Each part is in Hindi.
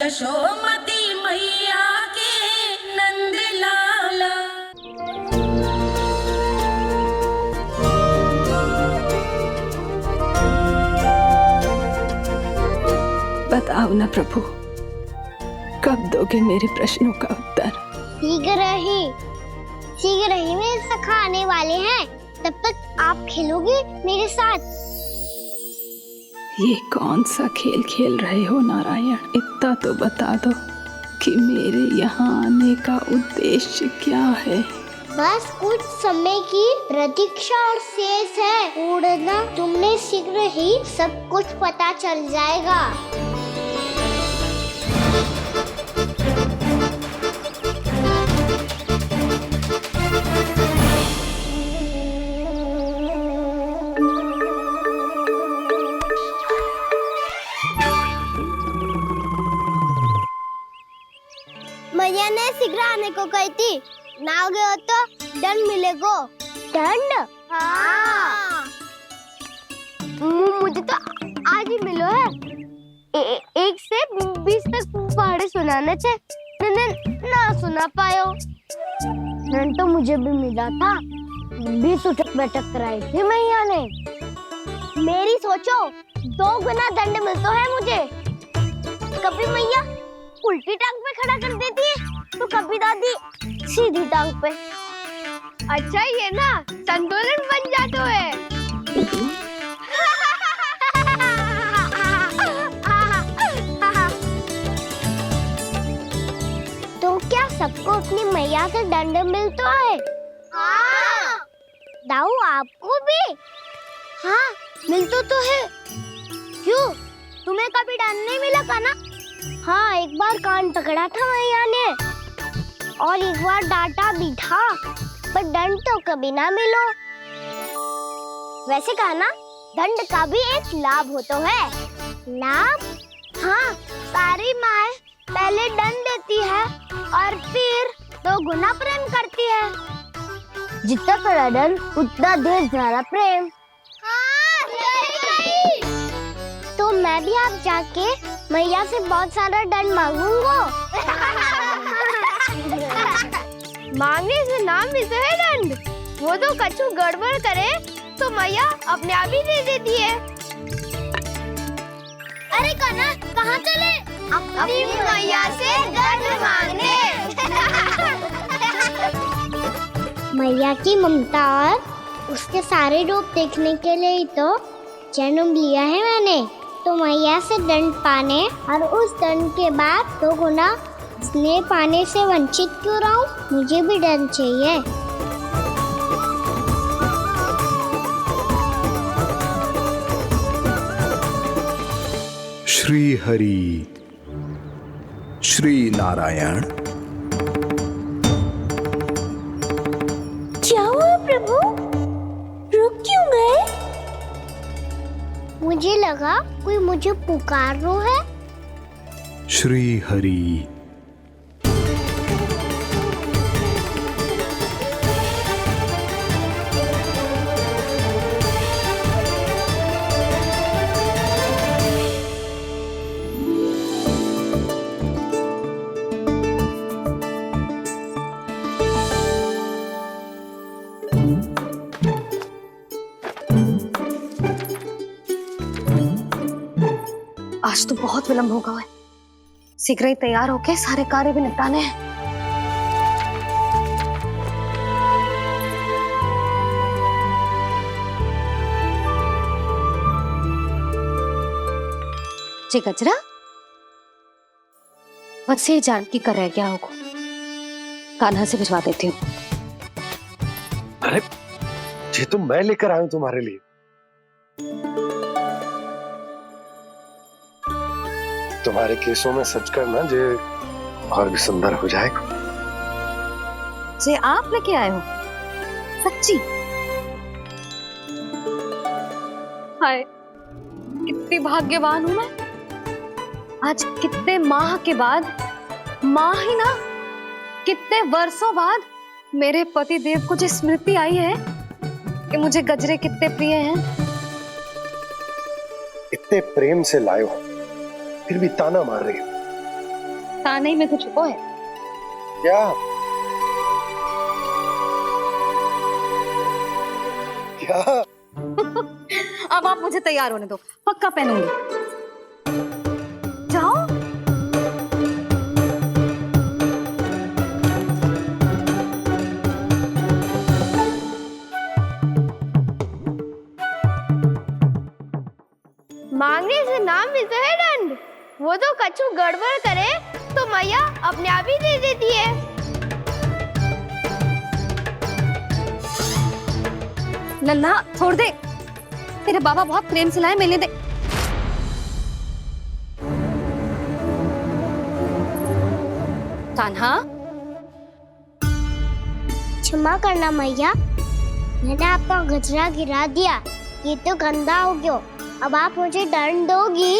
यशोमती मैया के नंद लाला। बताओ ना प्रभु, कब दोगे मेरे प्रश्नों का उत्तर? शीघ्र ही मेरे सखा आने वाले हैं, तब तक आप खेलोगे मेरे साथ। ये कौन सा खेल खेल रहे हो नारायण? इतना तो बता दो कि मेरे यहाँ आने का उद्देश्य क्या है? बस कुछ समय की प्रतीक्षा और शेष है। उड़ना तुमने शीघ्र ही सब कुछ पता चल जाएगा। मैया ने शीघ्र आने को कही थी, ना हो गए हो तो दंड मिलेगा। दंड? हाँ। मुझे तो आज ही मिलो है। 1 से 20 तक पहाड़े सुनाने चे, ना सुना पायो। दंड तो मुझे भी मिला था, 20 उठक बैठक कराई थी मैया ने। मेरी सोचो 2 गुना दंड मिलता है मुझे। कभी मैया उल्टी टांग पे खड़ा कर देती है, तो कभी दादी सीधी टांग पे। अच्छा ये ना संतुलन बन जाता है। तो क्या सबको अपनी मैया से दंड मिलता है? हाँ। दाऊ आपको भी? हाँ मिलता तो है। क्यों, तुम्हें कभी दंड नहीं मिला का ना? हाँ, एक बार कान पकड़ा था मैया ने और एक बार डांटा भी था, पर दंड तो कभी ना मिलो। वैसे कहा ना, दंड का भी एक लाभ होता है। लाभ? हाँ, सारी माँ पहले दंड देती है और फिर 2 गुना प्रेम करती है। जितना बड़ा दंड उतना ढेर सारा प्रेम। हाँ, सही। तो मैं भी आप जाके मैया से बहुत सारा दंड मांगूंगा। मांगने से नाम मिलता है दंड। वो तो कछु गड़बड़ करे तो मैया अपने आप ही दे देती है। अरे कना, कहाँ चले? अपनी मैया से दंड मांगने। मैया की ममता और उसके सारे रूप देखने के लिए ही तो जन्म लिया है मैंने। तो मैया से दंड पाने और उस दंड के बाद 2 गुना स्नेह पाने से वंचित क्यों रहूं? मुझे भी दंड चाहिए। श्री हरि श्री नारायण। क्या हुआ प्रभु? रुक क्यों गए? मुझे लगा कोई मुझे पुकार रहा है। श्री हरि। आज तो बहुत विलंब होगा है। शीघ्र ही तैयार होके सारे कार्य भी निपटाने हैं। जी गजरा, बस ये जानकी कर रहे क्या होगा, कान्हा से भिजवा देती हूँ। अरे ये तो मैं लेकर आया हूं तुम्हारे लिए। तुम्हारे केसों में सच करना जे और भी सुंदर हो जाएगा। जे आप लेके आए हो? सच्ची? हाय, कितनी भाग्यवान हूं मैं। आज कितने माह के बाद, माह ही ना, कितने वर्षों बाद मेरे पति देव को जो स्मृति आई है कि मुझे गजरे कितने प्रिय हैं। इतने प्रेम से लाए हो, फिर भी ताना मार रही हो। ताने में तो छुपो है। क्या क्या? अब आप मुझे तैयार होने दो, पक्का पहनूंगी। जाओ। मांगने से ना मिलता है दंड। वो तो कछु गड़बड़ करे तो मैया अपने आप ही दे देती है। लल्ला छोड़ दे, तेरे बाबा बहुत प्रेम से लाए, मिलने दे। कान्हा, क्षमा करना मैया, मैंने आपका गजरा गिरा दिया, ये तो गंदा हो गया। अब आप मुझे दंड दोगी?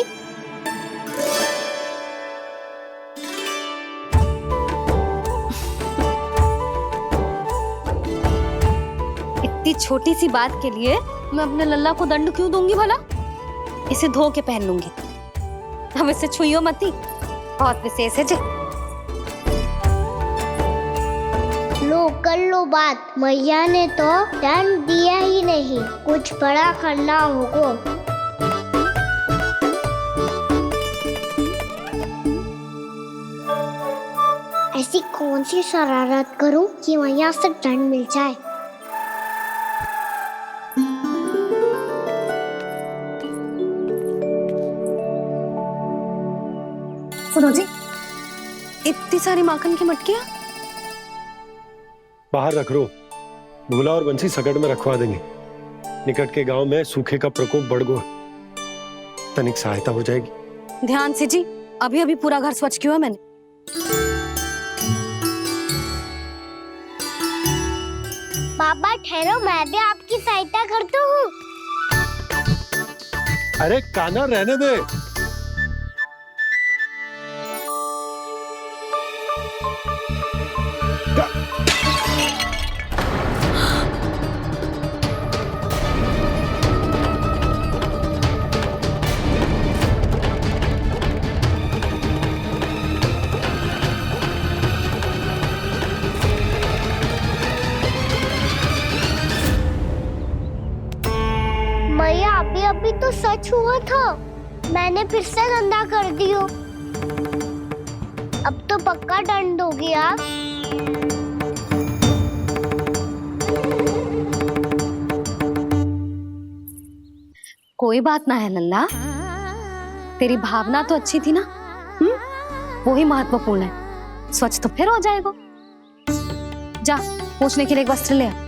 इतनी छोटी सी बात के लिए मैं अपने लल्ला को दंड क्यों दूंगी भला? इसे धो के पहन लूंगी। हम इसे छुइयो मती, बहुत विशेष है जी। लो कर लो बात, मैया ने तो दंड दिया ही नहीं, कुछ बड़ा करना होगा। ऐसी कौन सी शरारत करूं कि मैया से दंड मिल जाए? सुनो जी, इतनी सारी माखन की मटकियां बाहर रख रो, भूला और बंसी सकट में रखवा देंगे। निकट के गांव में सूखे का प्रकोप बढ़ गया, तनिक सहायता हो जाएगी। ध्यान से जी, अभी अभी पूरा घर स्वच्छ किया है मैंने। पापा ठहरो, मैं भी आपकी सहायता करता हूँ। अरे कान्हा रहने दे। मैया अभी अभी तो सच हुआ था, मैंने फिर से गंदा कर दियो। अब तो पक्का दंड दोगी आप। कोई बात ना है लल्ला, तेरी भावना तो अच्छी थी ना, वही महत्वपूर्ण है। स्वच्छ तो फिर हो जाएगा। जा, पूछने के लिए एक वस्त्र ले आ।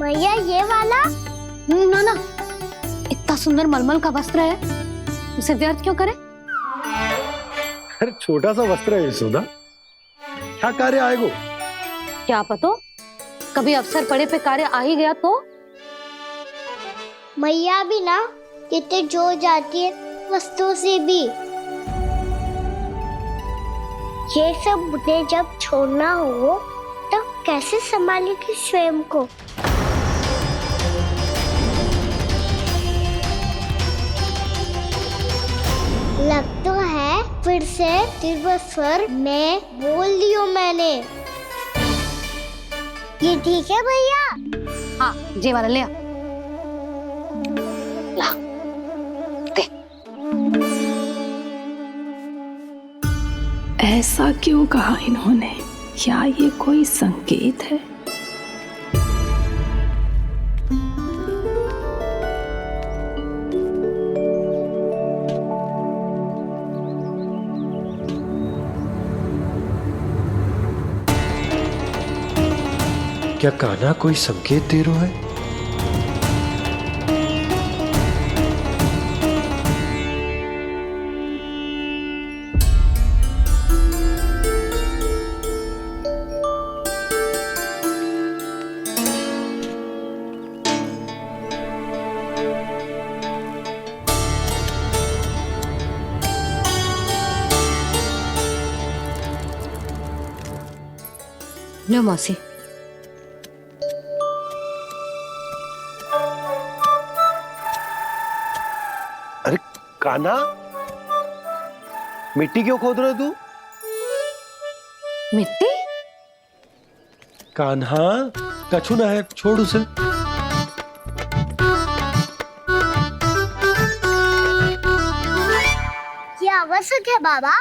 भैया ये वाला? ना ना, इतना सुंदर मलमल का वस्त्र है, उसे व्यर्थ क्यों करे? अरे छोटा सा वस्त्र है यशोदा, क्या कार्य आएगा? क्या पता, कभी अवसर पड़े पे कार्य आ ही गया तो। मैया भी ना कितने जो जाती है वस्तुओं से भी। ये सब मुझे जब छोड़ना हो तो कैसे संभालेगी स्वयं को? लग तो है फिर से तिरस्वर में बोल दियो मैंने। ये ठीक है भैया? हाँ, ये वाला ले आ। ला, दे। ऐसा क्यों कहा इन्होंने? क्या ये कोई संकेत है? क्या कान्हा कोई संकेत दे रहा है? लो मौसी। कान्हा, मिट्टी क्यों खोद रहे तू? मिट्टी? कान्हा, कछु ना है, छोड़ उसे। ये आवश्यक है बाबा।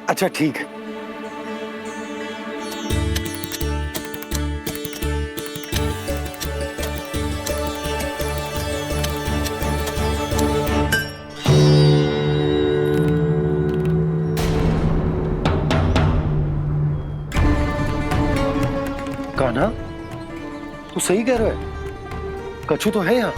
अच्छा ठीक है। कान्हा, तू सही कह रहा है, कछु तो है यहाँ।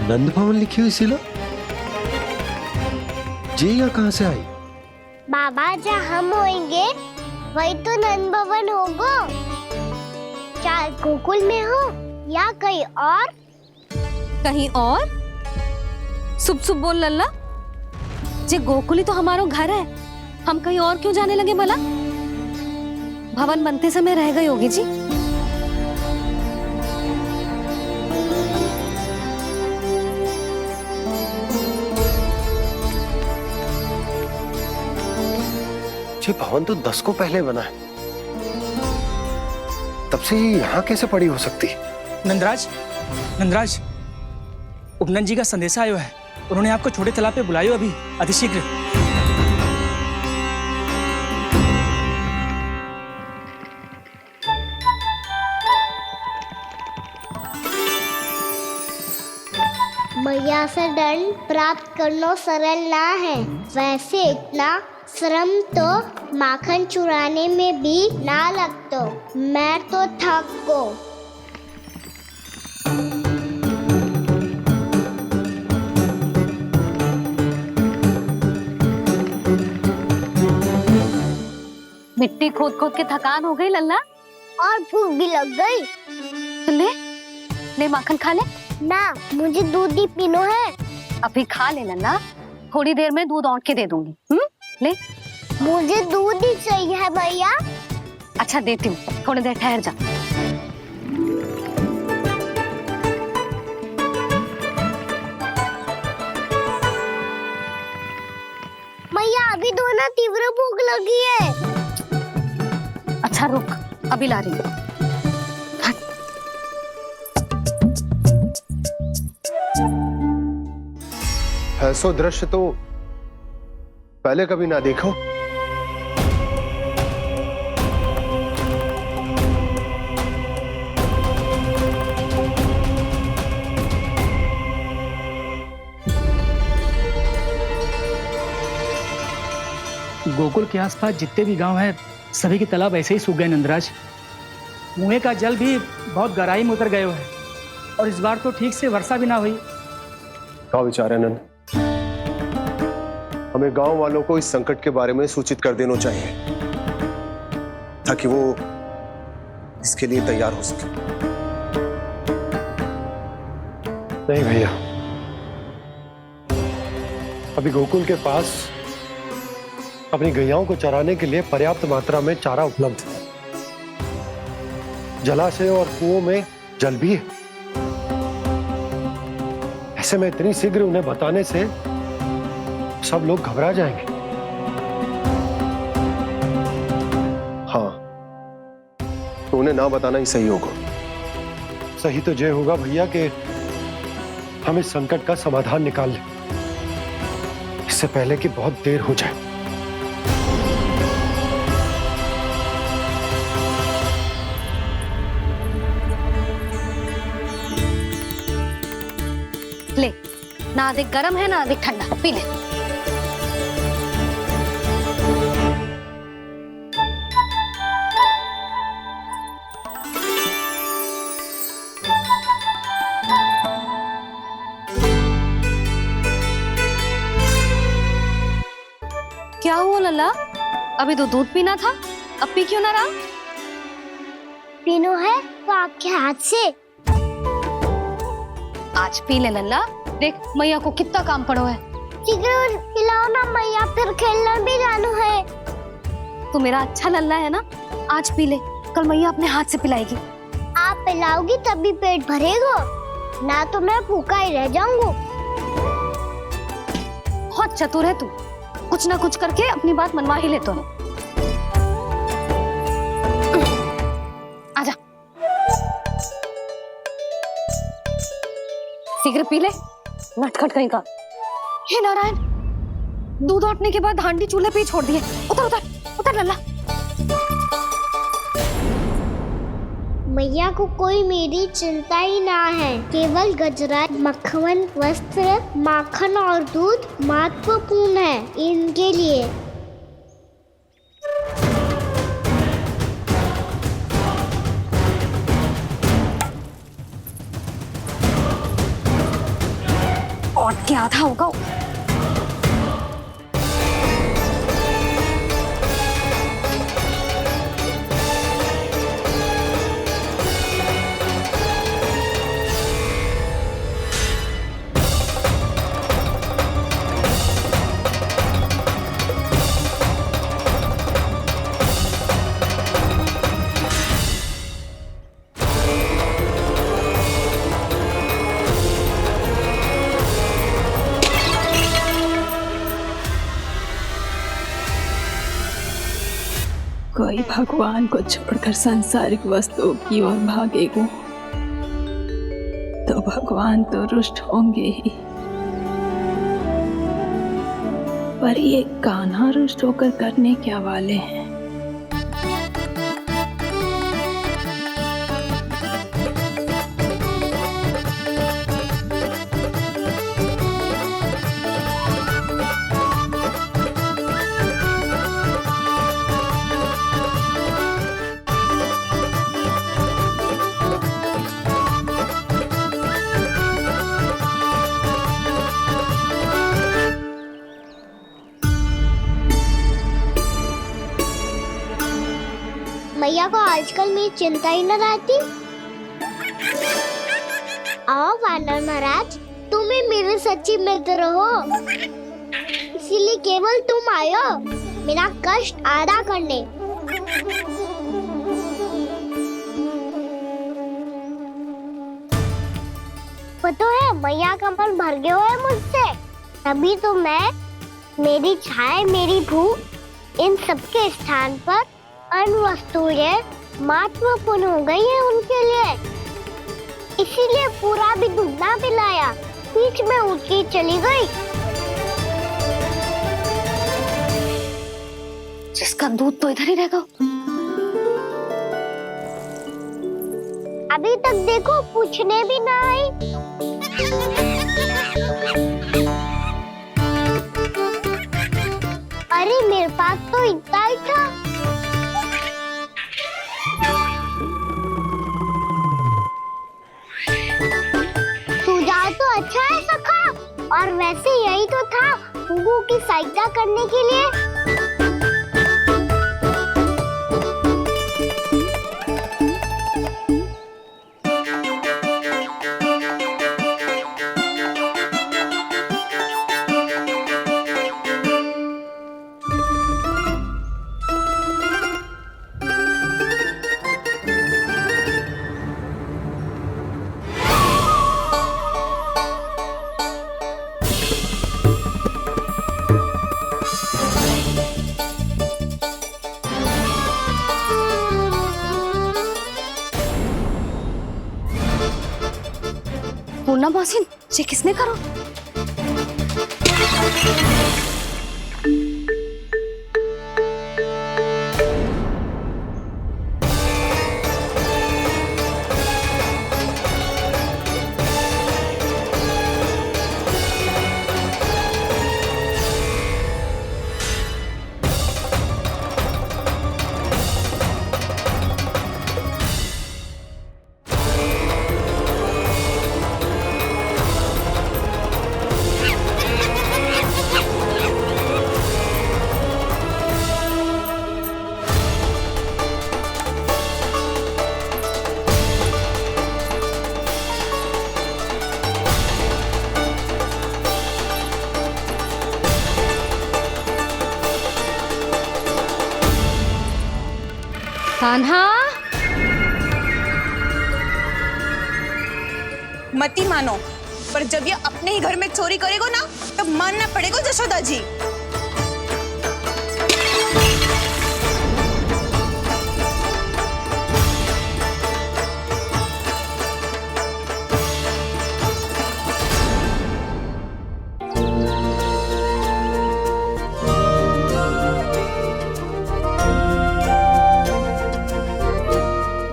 नंद भवन लिखी हुई सिला, जी यहाँ कहाँ से आई? बाबा जहाँ हम होंगे वही तो नंद भवन होगा। चाहे गोकुल में हो या कहीं और। कहीं और? सुब सुब बोल लल्ला। जे गोकुली तो हमारो घर है, हम कहीं और क्यों जाने लगे भला? भवन बनते समय रह गए होगी जी। ये भवन तो 10 को पहले बना है, तब से यहाँ कैसे पड़ी हो सकती? नंदराज, नंदराज, उपनंद जी का संदेशा आयो है। उन्होंने आपको छोटे तालाब पे बुलायो अभी, अतिशीघ्र। मैया से दंड प्राप्त करना सरल ना है। वैसे इतना श्रम तो माखन चुराने में भी ना लगतो। मैं तो थक गो। मिट्टी खोद खोद के थकान हो गई लल्ला, और भूख भी लग गई। तो ले ले माखन खा ले। ना, मुझे दूध ही पीनो है। अभी खा ले लल्ला, थोड़ी देर में दूध औंट के दे दूंगी। ले। मुझे दूध ही चाहिए भैया। अच्छा देती हूँ, थोड़ी देर ठहर जा। मैया अभी दोनों तीव्र भूख लगी है। अच्छा रुक, अभी ला रही हूँ। ऐसो दृश्य तो पहले कभी ना देखो। गोकुल के आसपास जितने भी गांव हैं, सभी के तालाब ऐसे ही सूख गए नंदराज। कुएं का जल भी बहुत गहराई में उतर गए है, और इस बार तो ठीक से वर्षा भी ना हुई। क्या विचार है नंद? हमें गांव वालों को इस संकट के बारे में सूचित कर देना चाहिए, ताकि वो इसके लिए तैयार हो सके। नहीं भैया, अभी गोकुल के पास अपनी गैयाओं को चराने के लिए पर्याप्त मात्रा में चारा उपलब्ध है। जलाशय और कुओं में जल भी है। ऐसे में इतनी शीघ्र उन्हें बताने से सब लोग घबरा जाएंगे। हाँ, तो उन्हें ना बताना ही सही होगा। सही तो ये होगा भैया कि हम इस संकट का समाधान निकाल लें, इससे पहले कि बहुत देर हो जाए। ले, ना अधिक गर्म है ना अधिक ठंडा, पी ले। क्या हुआ लल्ला? अभी तो दूध पीना था, अब पी क्यों ना रहा? पीनो है तो आपके हाथ से। आज पी ले लल्ला, देख मैया को कितना काम पड़ो है। शीघ्र पिलाओ ना मैया, फिर खेलने भी जाना है। तू मेरा अच्छा लल्ला है ना, आज पी ले, कल मैया अपने हाथ से पिलाएगी। आप पिलाओगी तभी पेट भरेगा, ना तो मैं भूखा ही रह जाऊंगा। बहुत चतुर है तू, कुछ ना कुछ करके अपनी बात मनवा ही लेता है। आजा, शीघ्र पी ले, नटखट कहीं का। हे नारायण, दूध औटने के बाद हांडी चूल्हे पे ही छोड़ दिए। उतर उतर उतर लल्ला। मैया को कोई मेरी चिंता ही ना है, केवल गजरा, मक्खन, वस्त्र, माखन और दूध महत्वपूर्ण है इनके लिए। और क्या था होगा? कोई भगवान को छोड़कर सांसारिक वस्तुओं की ओर भागेगा तो भगवान तो रुष्ट होंगे ही, पर ये कान्हा रुष्ट होकर करने क्या वाले हैं? मैया को आजकल मेरी चिंता ही न रहती। आओ वानर महाराज, तुम ही मेरे सच्ची मित्र हो, इसीलिए केवल तुम आयो मेरा कष्ट आधा करने। पता है मैया का मन भर गया है मुझसे, तभी तो मैं, मेरी छाया, मेरी भूख, इन सबके स्थान पर अन्य वस्तुएं महत्वपूर्ण हो गई है उनके लिए। इसीलिए पूरा भी दूध ना पिलाया, बीच में उठ के चली गई। जिसका दूध तो इधर ही रहेगा। अभी तक देखो पूछने भी ना आई। अरे मेरे पास तो इतना ही था। सुझाव तो अच्छा है सखा, और वैसे यही तो था गुगु की सहायता करने के लिए। पूर्णा मौसी, ये किसने करो? कान्हा, मती मानो, पर जब ये अपने ही घर में चोरी करेगो ना, तब मानना पड़ेगा जशोदा जी।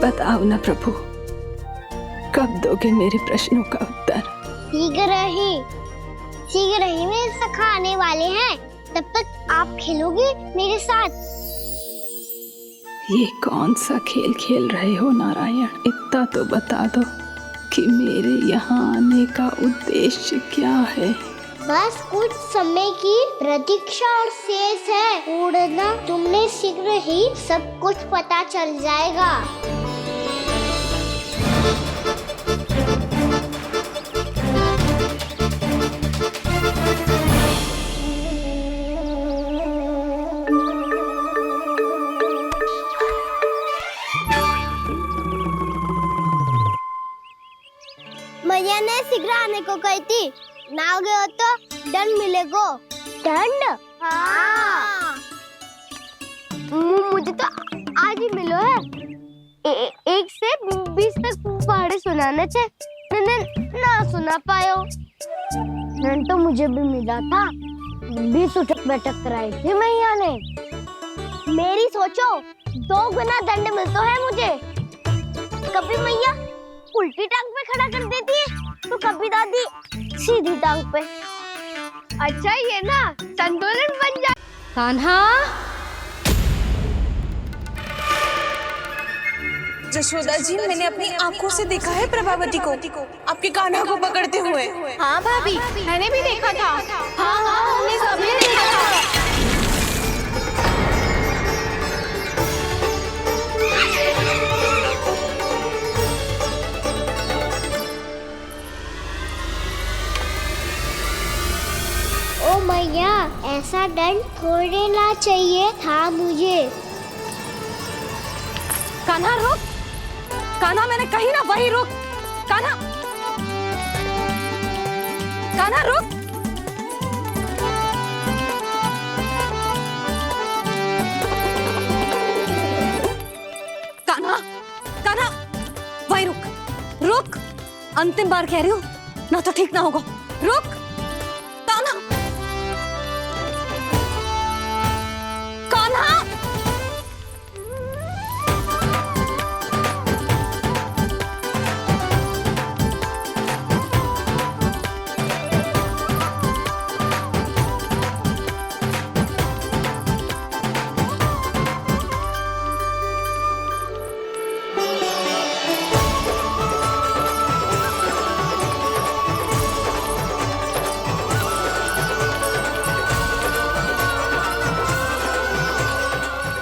बताओ ना प्रभु, कब दोगे मेरे प्रश्नों का उत्तर? शीघ्र ही मेरे सखा आने वाले हैं, तब तक आप खेलोगे मेरे साथ। ये कौन सा खेल खेल रहे हो नारायण? इतना तो बता दो कि मेरे यहाँ आने का उद्देश्य क्या है? बस कुछ समय की प्रतीक्षा और शेष है। उड़ना तुमने शीघ्र ही सब कुछ पता चल जाएगा। मैया ने शीघ्र आने को कही थी, ना हो गए हो तो दंड मिलेगा। दंड? हाँ। मुझे तो आज ही मिलो है। 1 से 20 तक पहाड़े सुनाने चे, ना सुना पायो। दंड तो मुझे भी मिला था, 20 उठक बैठक कराई थी मैया ने। मेरी सोचो, 2 गुना दंड मिलता है मुझे। कभी मैया उल्टी टांग पे खड़ा कर देती है, तो कभी दादी सीधी टांग पे। अच्छा ये ना संतुलन बन जाए। कान्हा, जशोदा जी, मैंने अपनी आंखों से देखा है प्रभावती को आपके कान्हा को पकड़ते हुए। हाँ भाभी, मैंने भी देखा था। हाँ, हमने सबने देखा था। ओ मैया, ऐसा दंड थोड़े ना चाहिए था मुझे। कान्हा रुक, कान्हा मैंने कही ना वही रुक। कान्हा, कान्हा रुक। कान्हा, कान्हा वही रुक, रुक। अंतिम बार कह रही हूँ, ना तो ठीक ना होगा। रुक कान्हा, कान्हा।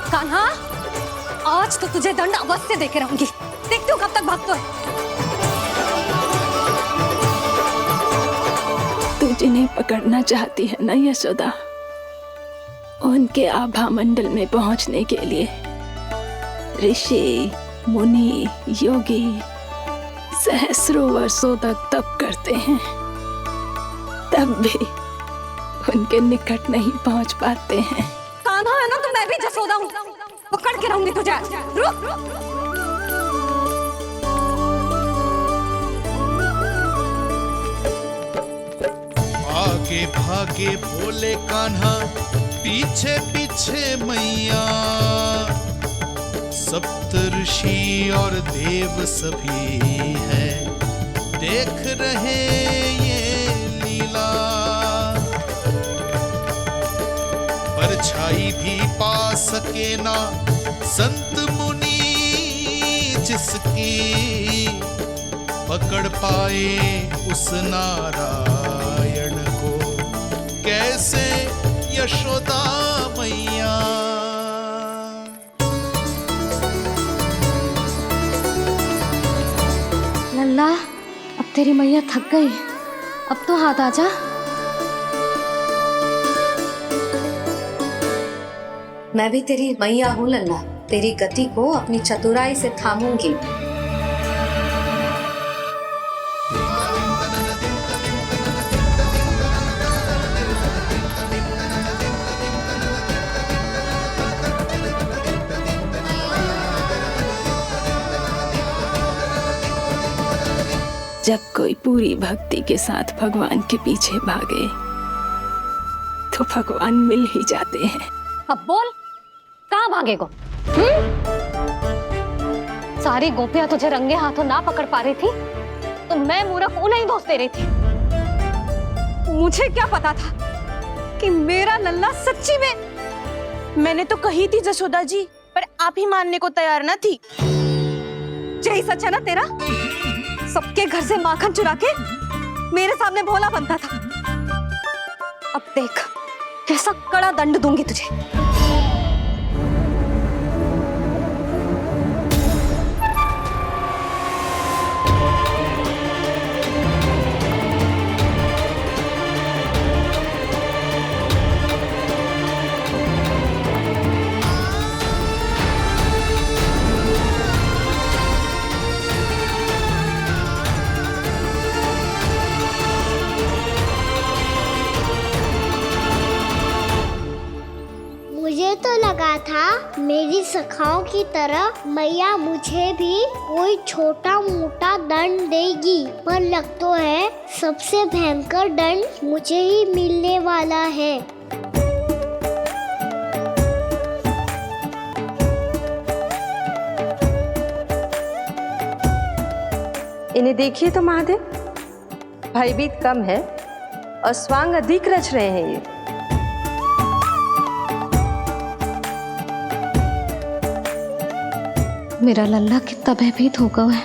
कान्हा, आज तो तुझे दंड अवश्य देके रहूंगी। देखती हूँ कब तक भागता है। तू जिन्हें पकड़ना चाहती है ना यशोदा, उनके आभा मंडल में पहुंचने के लिए ऋषि, मुनि, योगी सहस्रों वर्षों तक तप करते हैं, तब भी उनके निकट नहीं पहुंच पाते हैं। कान्हा है ना, तो मैं भी जसोदा हूँ, पकड़ के रहूंगी तुझे। रुक। आगे भागे बोले कान्हा, पीछे पीछे मैया। सप्तऋषि और देव सभी हैं, देख रहे ये लीला। परछाई भी पा सके ना संत मुनि, जिसकी पकड़ पाए उस नारायण को, कैसे यशोदा मैया। लल्ला, अब तेरी मैया थक गई, अब तो हाथ आजा। मैं भी तेरी मैया हूँ लल्ला। तेरी गति को अपनी चतुराई से थामूंगी। जब कोई पूरी भक्ति के साथ भगवान के पीछे भागे तो भगवान मिल ही जाते हैं। अब बोल, कहाँ भागेगा? सारी गोपियां तुझे रंगे हाथों ना पकड़ पा रही थी तो मैं मूर्ख उन्हें ही दोष दे रही थी। मुझे क्या पता था कि मेरा लल्ला सच्ची में। मैंने तो कही थी जशोदा जी, पर आप ही मानने को तैयार न थी। यही सच है ना तेरा? सबके घर से माखन चुरा के मेरे सामने भोला बनता था। अब देख कैसा कड़ा दंड दूंगी तुझे। मुझे तो लगा था मेरी सखाओं की तरह मैया मुझे भी कोई छोटा मोटा दंड देगी, पर लग तो है सबसे भयंकर दंड मुझे ही मिलने वाला है। इन्हें देखिए तो महादेव, भयभीत कम है और स्वांग अधिक रच रहे हैं ये। मेरा लल्ला कितना भयभीत होगा है,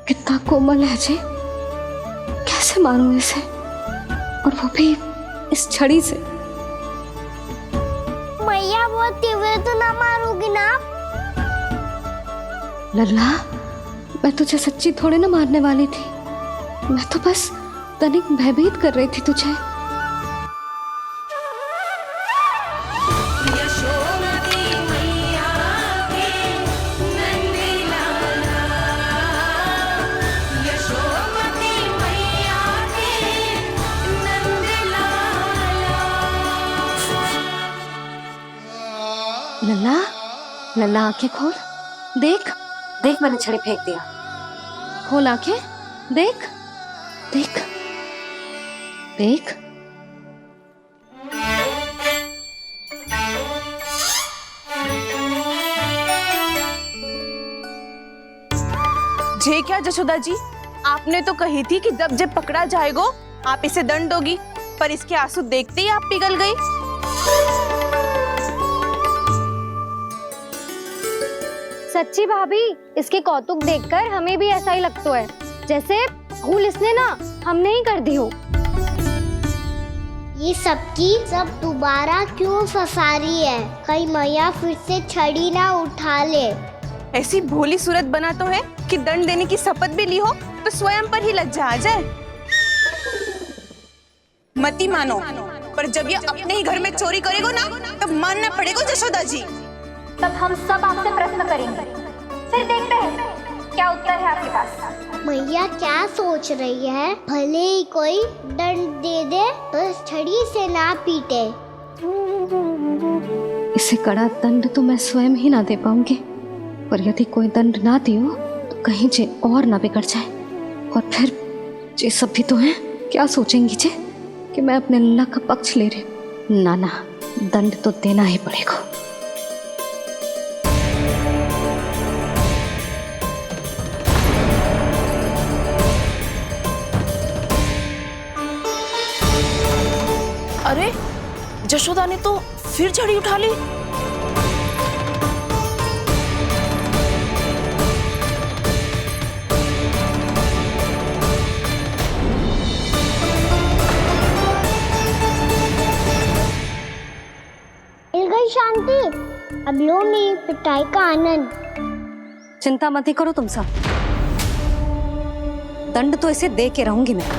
कितना कोमल है जी। कैसे मारूं इसे, और वो भी इस छड़ी से। मैया बोलते हुए तो ना मारोगी ना? लल्ला, मैं तुझे सच्ची थोड़े ना मारने वाली थी। मैं तो बस तनिक भयभीत कर रही थी तुझे। लल्ला, लल्ला आंखें खोल, देख देख मैंने छड़ी फेंक दिया। खोल आंखें, देख देख देख। जे क्या जशोदा जी, आपने तो कही थी कि जब जब पकड़ा जाएगा आप इसे दंड दोगी, पर इसके आंसू देखते ही आप पिघल गई। सच्ची भाभी, इसके कौतुक देखकर हमें भी ऐसा ही लगता है जैसे भूल इसने ना हमने ही कर दी हो। ये सबकी सब दोबारा क्यों फंसा रही है? कहीं मैया फिर से छड़ी ना उठा ले। ऐसी भोली सूरत बना तो है कि दंड देने की शपथ भी ली हो तो स्वयं पर ही लज्जा आ जाए। मती मानो, पर जब ये अपने ही घर में चोरी करेगा ना तब मानना पड़ेगा जशोदा जी। तब हम सब आपसे प्रश्न करेंगे, फिर देखते हैं क्या उत्तर है आपके पास। मैया क्या सोच रही है? भले ही कोई दंड दे दे, बस छड़ी से ना पीटे। इसे कड़ा दंड तो मैं स्वयं ही ना दे पाऊंगी, पर यदि कोई दंड ना दियो तो कहीं जे और ना बिगड़ जाए। और फिर जे सब भी तो हैं, क्या सोचेंगी जे कि मैं अपने लल्ला का पक्ष ले रही। ना ना, दंड तो देना ही पड़ेगा। अरे जशोदा ने तो फिर छड़ी उठा ली। मिल गई शांति, अब लो मेरी पिटाई का आनंद। चिंता मत ही करो तुम सब, दंड तो इसे दे के रहूंगी मैं।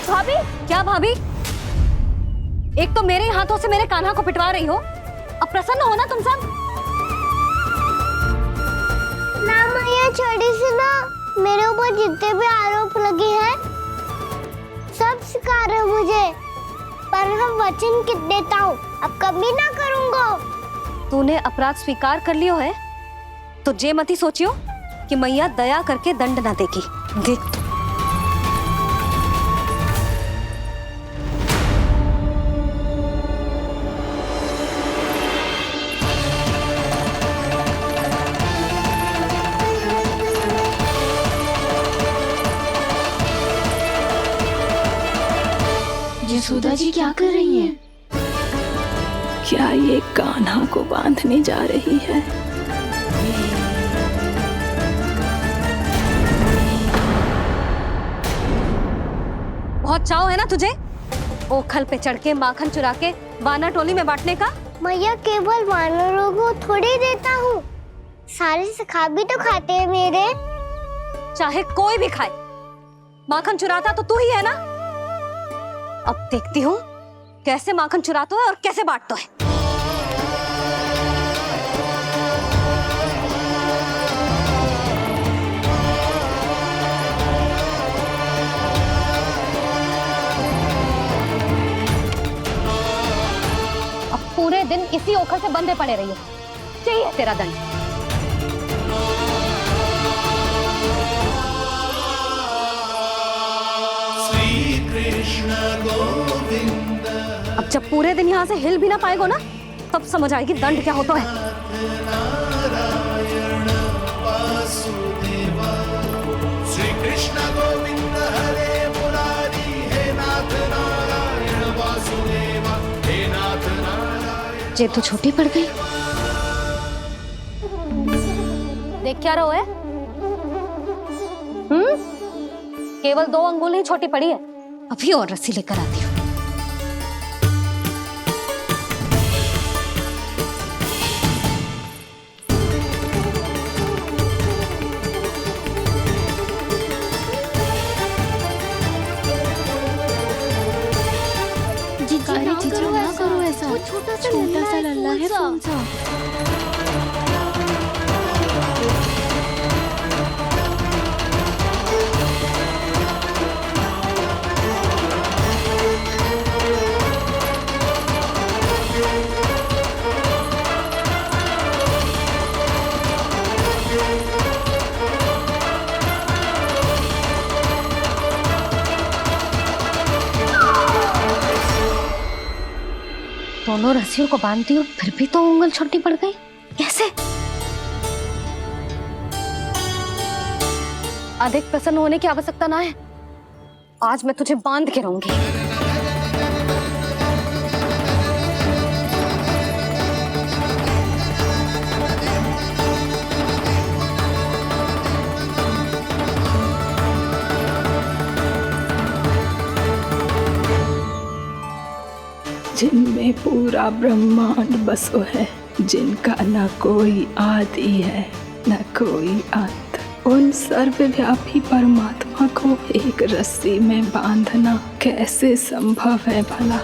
भाभी, क्या भाभी? एक तो मेरे हाथों से मेरे कान्हा को पिटवा रही हो, अब प्रसन्न हो ना तुम सब? ना मैया छोड़ी सी ना, मेरे ऊपर जितने भी आरोप लगे हैं सब स्वीकार है मुझे, पर मैं वचन कित देता हूँ अब कभी ना करूँगा। तूने अपराध स्वीकार कर लियो है तो जे मती सोचियो कि मैया दया करके दंड ना देगी। देख यशोदा जी क्या कर रही हैं? क्या ये कान्हा को बांधने जा रही है? बहुत चाव है ना तुझे ओखल पे चढ़ के माखन चुरा के वानर टोली में बांटने का? मैया केवल वानरों को थोड़ी देता हूँ, सारे सखा भी तो खाते हैं मेरे। चाहे कोई भी खाए, माखन चुराता तो तू ही है ना। अब देखती हूँ कैसे माखन चुराता है और कैसे बांटता है। अब पूरे दिन इसी ओखल से बंधे पड़े रहिए, चाहिए तेरा दंड। अब जब पूरे दिन यहाँ से हिल भी ना पाएगो ना, तब समझ आएगी दंड क्या होता है। श्री कृष्ण गोविंद हरे मुरारी, हे नाथ नारायण वासुदेवा, हे नाथ नारायण। जे तो छोटी पड़ गई। देख क्या रहो है? केवल 2 अंगुल ही छोटी पड़ी है, अभी और रस्सी लेकर आती हूँ। ना करो ऐसा, छोटा सा लल्ला है कौन सा? दोनों रस्सियों को बांधती हूँ, फिर भी तो उंगल छोटी पड़ गई। कैसे? अधिक प्रसन्न होने की आवश्यकता ना है, आज मैं तुझे बांध के रहूंगी। जिनमें पूरा ब्रह्मांड बसो है, जिनका न कोई आदि है न कोई अंत, उन सर्वव्यापी परमात्मा को एक रस्सी में बांधना कैसे संभव है भला?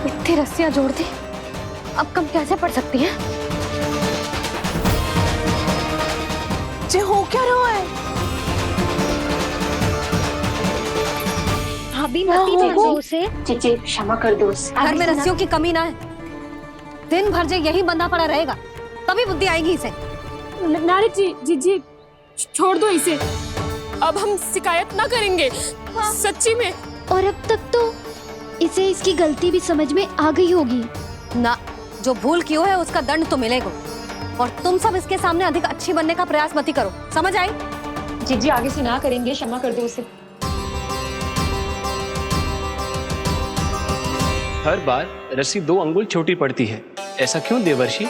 इतनी रस्सियां जोड़ दी, अब कम कैसे पड़ सकती हैं? जे हो क्या रहा है? भाभी मती देखो उसे। जीजी क्षमा कर दो उसे। घर में रस्सियों की कमी ना है, दिन भर जे यही बंधा पड़ा रहेगा तभी बुद्धि आएगी इसे। नारी जी छोड़ दो इसे, अब हम शिकायत ना करेंगे। सच्ची में। और अब तक तो इसे इसकी गलती भी समझ में आ गई होगी ना। जो भूल की हो है उसका दंड तो मिलेगा, और तुम सब इसके सामने अधिक अच्छी बनने का प्रयास मत करो, समझ आई? जीजी आगे से ना करेंगे, क्षमा कर दो उसे। हर बार रस्सी 2 अंगुल छोटी पड़ती है, ऐसा क्यों देवर्षि?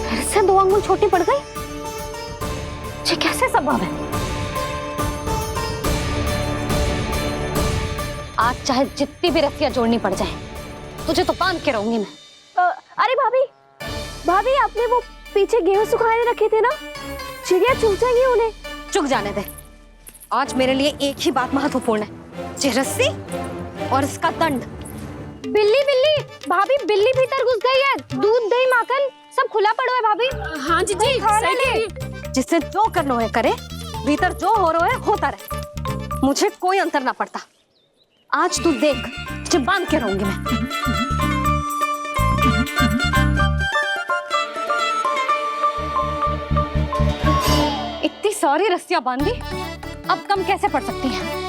फिर से 2 अंगुल छोटी पड़ गई? ये कैसे संभव है? आज चाहे जितनी भी रस्सियां जोड़नी पड़ जाए, तुझे तो बांध के रहूंगी मैं। अरे भाभी, भाभी आपने वो पीछे गेहूं सुखाने रखे थे ना, चिड़िया चुग जाएंगी उन्हें। चुक जाने दे। आज मेरे लिए एक ही बात महत्वपूर्ण है, ये रस्सी और इसका दंड। बिल्ली बिल्ली भाभी, बिल्ली भीतर घुस गई है। दूध दही माखन सब खुला पड़ा है भाभी। हाँ जी जी, सही कह रही है। जिससे जो करना है करे, भीतर जो हो रहा है होता रहे, मुझे कोई अंतर ना पड़ता। आज तू देख, तुझे बांध के रहूंगी मैं। इतनी सारी रस्सियां बांधी, अब कम कैसे पड़ सकती हैं?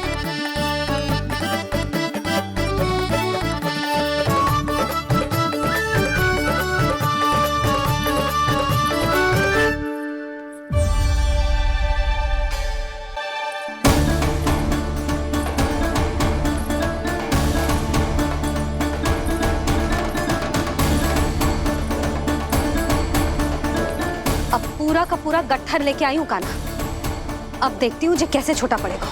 अब पूरा का पूरा गट्ठर लेके आई हूं कान्हा। अब देखती हूँ ये कैसे छोटा पड़ेगा।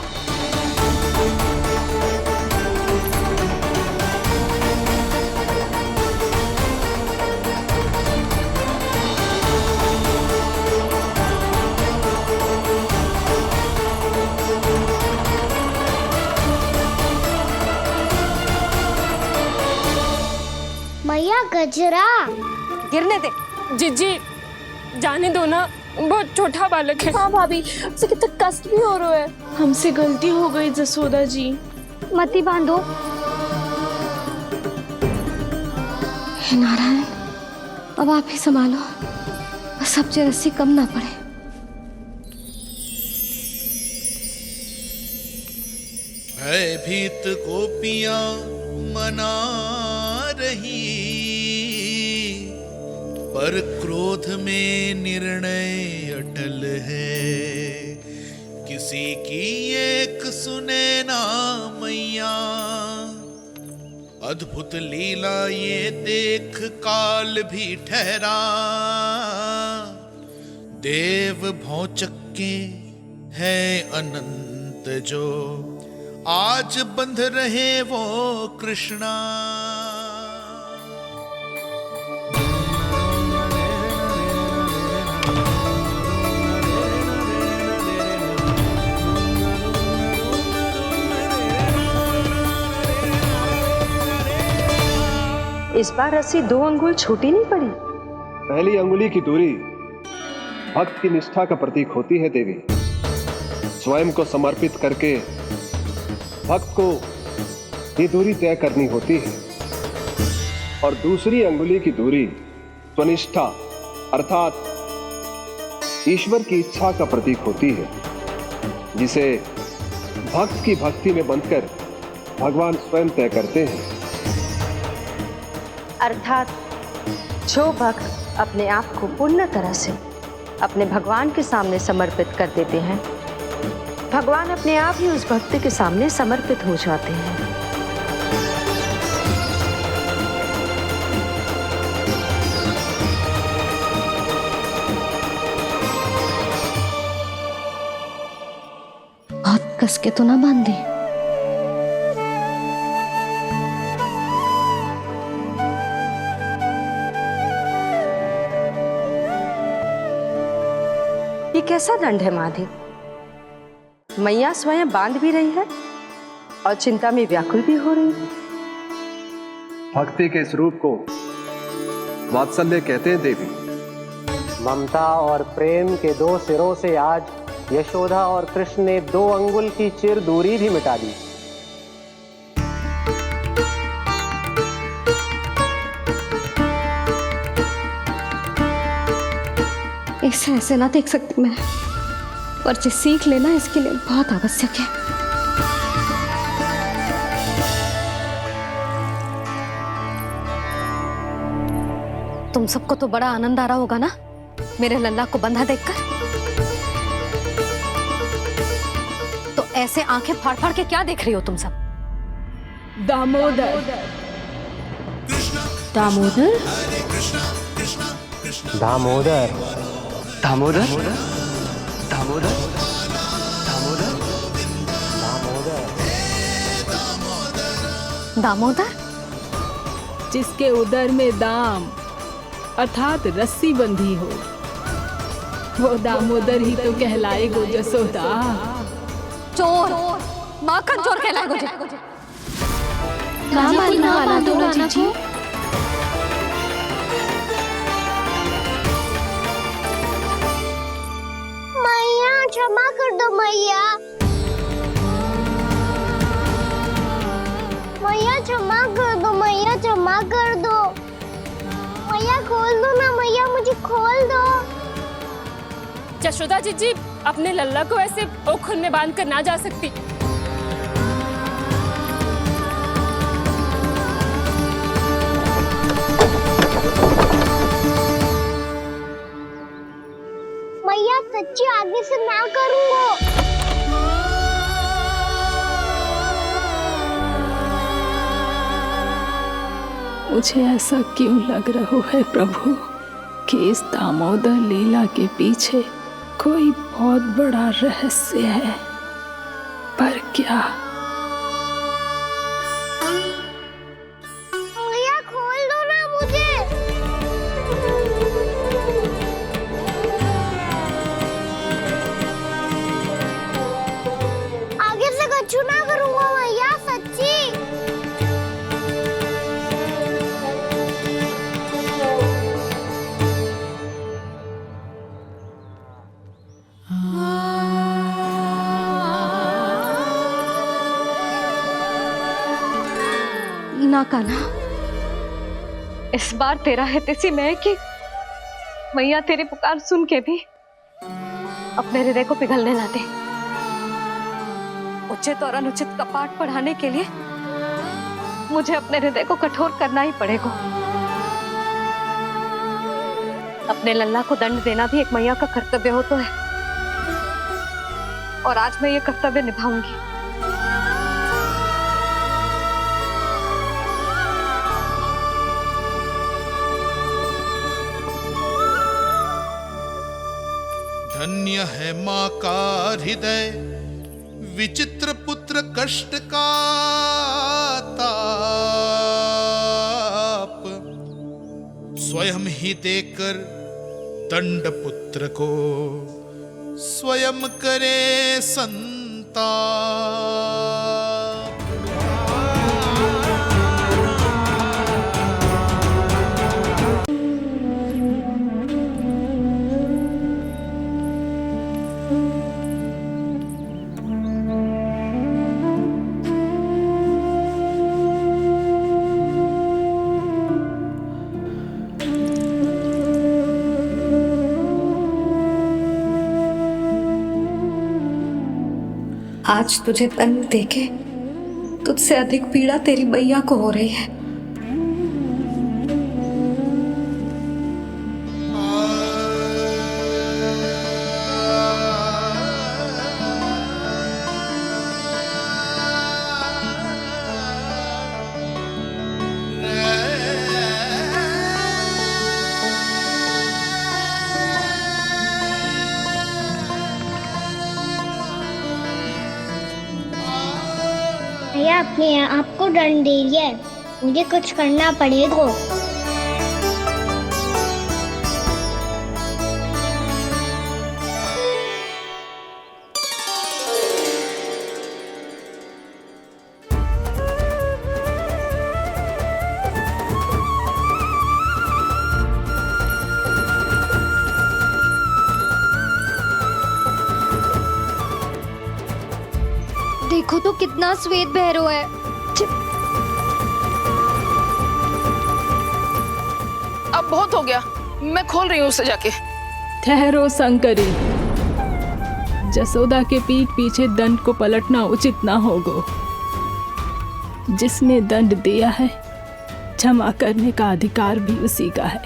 मैया गजरा गिरने दे। जीजी जाने दो ना, बहुत छोटा बालक है। हाँ भाभी, उसे कितना कष्ट भी हो रहा है। हमसे गलती हो गई जसोदा जी। मती बांधो। हे नारायण, अब आप ही संभालो, बस अब ये रस्सी कम ना पड़े। भयभीत गोपियां मना रही, पर क्रोध में निर्णय अटल है। किसी की एक सुने ना मैया, अद्भुत लीला ये देख काल भी ठहरा। देव भौचक्के है अनंत जो, आज बंध रहे वो कृष्णा। इस बार रस्सी 2 अंगुल छोटी नहीं पड़ी। पहली अंगुली की दूरी भक्त की निष्ठा का प्रतीक होती है देवी। स्वयं को समर्पित करके भक्त को ये दूरी तय करनी होती है। और दूसरी अंगुली की दूरी स्वनिष्ठा अर्थात ईश्वर की इच्छा का प्रतीक होती है, जिसे भक्त की भक्ति में बंधकर भगवान स्वयं तय करते हैं। अर्थात जो भक्त अपने आप को पूर्ण तरह से अपने भगवान के सामने समर्पित कर देते हैं, भगवान अपने आप ही उस भक्त के सामने समर्पित हो जाते हैं। बहुत कस के तो ना बांधी। ये कैसा दंड है माधे? मैया स्वयं बांध भी रही है और चिंता में व्याकुल भी हो रही है। भक्ति के इस रूप को वात्सल्य कहते हैं देवी। ममता और प्रेम के 2 सिरों से आज यशोदा और कृष्ण ने 2 अंगुल की चिर दूरी भी मिटा दी। इसे ऐसे ना देख सकती मैं, पर जो सीख लेना इसके लिए बहुत आवश्यक है। तुम सबको तो बड़ा आनंद आ रहा होगा ना मेरे लल्ला को बंधा देखकर। तो ऐसे आंखें फाड़ फाड़ के क्या देख रही हो तुम सब? दामोदर। दामोदर? दामोदर। दामोदर? दामोदर? दामोदर? जिसके उदर में दाम अर्थात रस्सी बंधी हो, वो दामोदर ही तो कहलाए गो जसोदा। चोर, माखन चोर कहलाए गो। मैया क्षमा कर दो मैया। मैया क्षमा कर दो, मैया क्षमा कर दो। मैया खोल दो ना मैया, मुझे खोल दो। जशोदा जी अपने लल्ला को ऐसे ओखल में बांध कर ना जा सकती। मैया सच्ची आगे से ना करूंगा। मुझे ऐसा क्यों लग रहा है प्रभु कि इस दामोदर लीला के पीछे कोई बहुत बड़ा रहस्य है, पर क्या? मैया खोल दो ना मुझे। आगे से कछु ना करूंगा मैया, सच्ची। ना कान्हा, इस बार तेरा है तेसी मैं कि मैया तेरी पुकार सुन के भी अपने हृदय को पिघलने ना दे। उचित और अनुचित का पाठ पढ़ाने के लिए मुझे अपने हृदय को कठोर करना ही पड़ेगा। अपने लल्ला को दंड देना भी एक मैया का कर्तव्य हो तो है, और आज मैं ये कर्तव्य निभाऊंगी। धन्य है माँ का हृदय, विचित्र पुत्र कष्ट का ताप, स्वयं ही देकर दंड पुत्र को स्वयं करे संताप। आज तुझे दंड देके तुझसे अधिक पीड़ा तेरी मैया को हो रही है। भैया अपने आपको दंड दे रही है, मुझे कुछ करना पड़ेगा। देखो तो कितना श्वेत भैरव है। अब बहुत हो गया, मैं खोल रही हूँ उसे जाके। ठहरो शंकरी, जसोदा के पीठ पीछे दंड को पलटना उचित ना होगा। जिसने दंड दिया है, क्षमा करने का अधिकार भी उसी का है।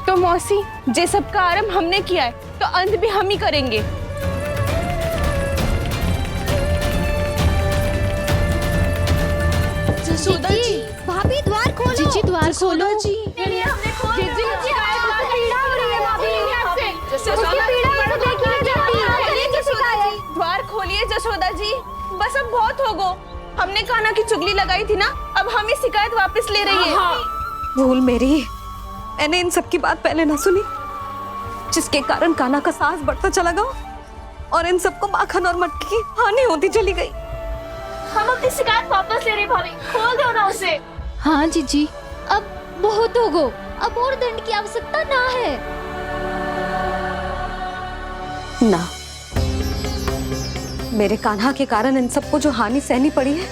तो मौसी, जे सब का आरंभ हमने किया है तो अंत भी हम ही करेंगे। जसोदा जी, भाभी द्वार खोलो। जीजी द्वार खोलो जी। द्वार खोलिए जसोदा जी, बस अब बहुत हो गो। हमने कान्हा की चुगली लगाई थी ना, अब हम ही शिकायत वापस ले रही है। भूल मेरी, मैंने इन सब की बात पहले ना सुनी, जिसके कारण कान्हा का साहस बढ़ता चला गया और इन सबको माखन और मटकी की हानि होती चली गई। हम अपनी शिकायत वापस ले रहे भाभी, खोल दो ना उसे। हाँ जीजी, अब बहुत हो गो, अब और दंड की आवश्यकता ना है। ना, मेरे कान्हा के कारण इन सबको जो हानि सहनी पड़ी है,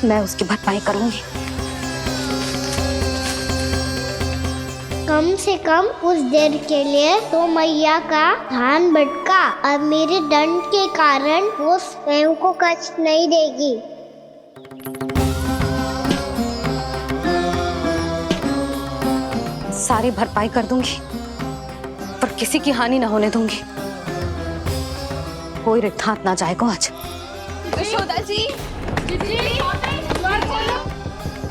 मैं उसकी भरपाई करूंगी। कम से कम कुछ देर के लिए तो मैया का ध्यान भटका और मेरे दंड के कारण वो स्वयं को कष्ट नहीं देगी। सारी भरपाई कर दूंगी, पर किसी की हानि ना होने दूंगी। कोई रिक्त हाथ ना जाएगा आज। जशोदा जी,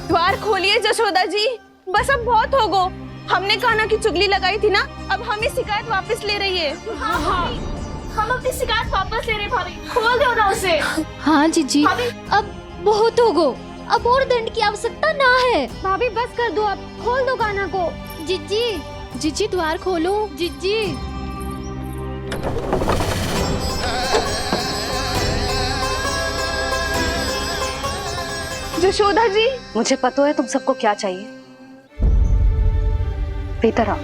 द्वार खोलिए जशोदा जी, बस अब बहुत हो गो। हमने कान्हा की चुगली लगाई थी ना, अब हमें शिकायत वापस ले रही है। हाँ, हम अपनी शिकायत वापस ले रहे भाभी, खोल दो ना उसे। हाँ जीजी, अब बहुत हो गो, अब और दंड की आवश्यकता ना है। भाभी बस कर दो, अब खोल दो कान्हा को। जीजी, जीजी द्वार खोलो। जीजी, जशोदा जी, मुझे पता है तुम सबको क्या चाहिए। भीतर आओ।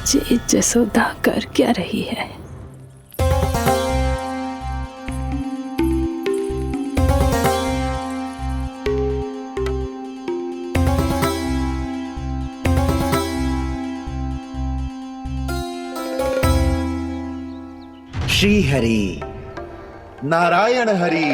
जी जसोदा कर क्या रही है? श्री हरि नारायण हरि।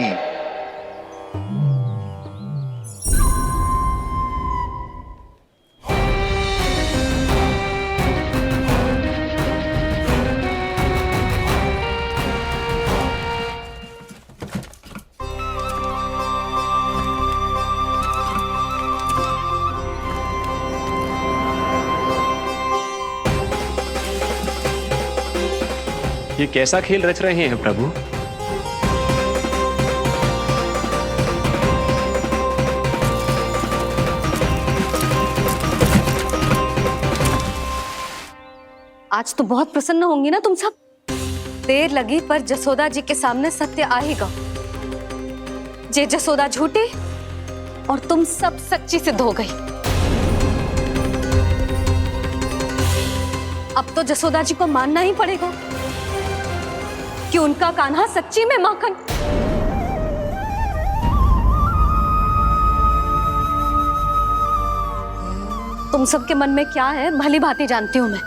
ये कैसा खेल रच रहे हैं प्रभु? आज तो बहुत प्रसन्न होंगी ना तुम सब। देर लगी पर जसोदा जी के सामने सत्य आएगा। जे जसोदा झूठी और तुम सब सच्ची सिद्ध हो गई। अब तो जसोदा जी को मानना ही पड़ेगा कि उनका कान्हा सच्ची में माखन। तुम सबके मन में क्या है भली भांति जानती हूं मैं।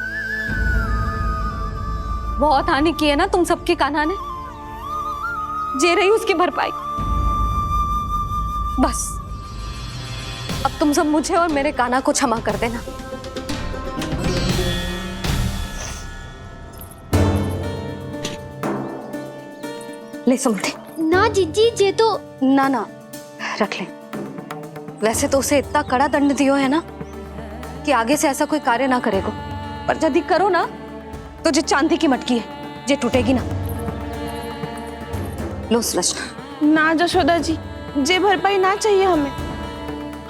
बहुत हानि की है ना तुम सबके कान्हा ने, जे रही उसकी भरपाई। बस अब तुम सब मुझे और मेरे कान्हा को क्षमा कर देना। ले सुमति। ना जीजी, जे तो ना ना रख ले। वैसे तो उसे इतना कड़ा दंड दियो है ना कि आगे से ऐसा कोई कार्य ना करेगा, पर यदि करो ना तो जो चांदी की मटकी है जे टूटेगी ना। लो सुलझ। ना जशोदा जी, जे भरपाई ना चाहिए हमें।